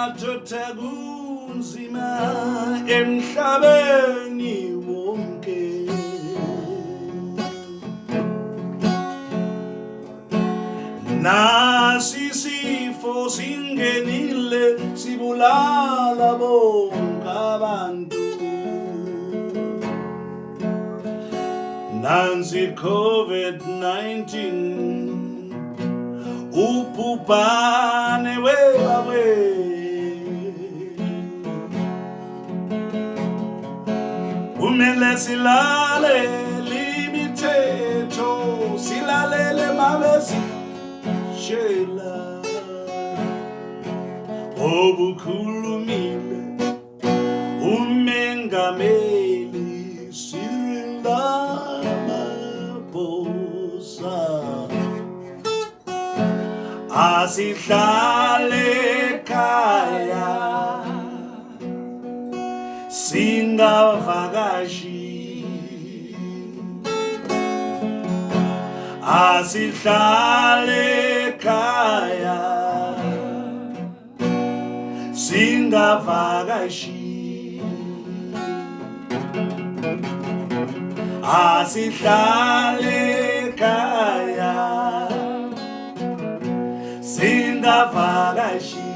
madoda kunzima emhlabeni wonke. Nasi sifo singenile sibulala bonke abantu. Nansi COVID-19 ubhubhane wewethu. Kumele silalele imithetho, silalele mabesishela obukhulumile umengameli Cyril Ramaphosa. Asihlale ekhaya singavakashi, asihlale ekhaya singavakashi, asihlale ekhaya singavakashi.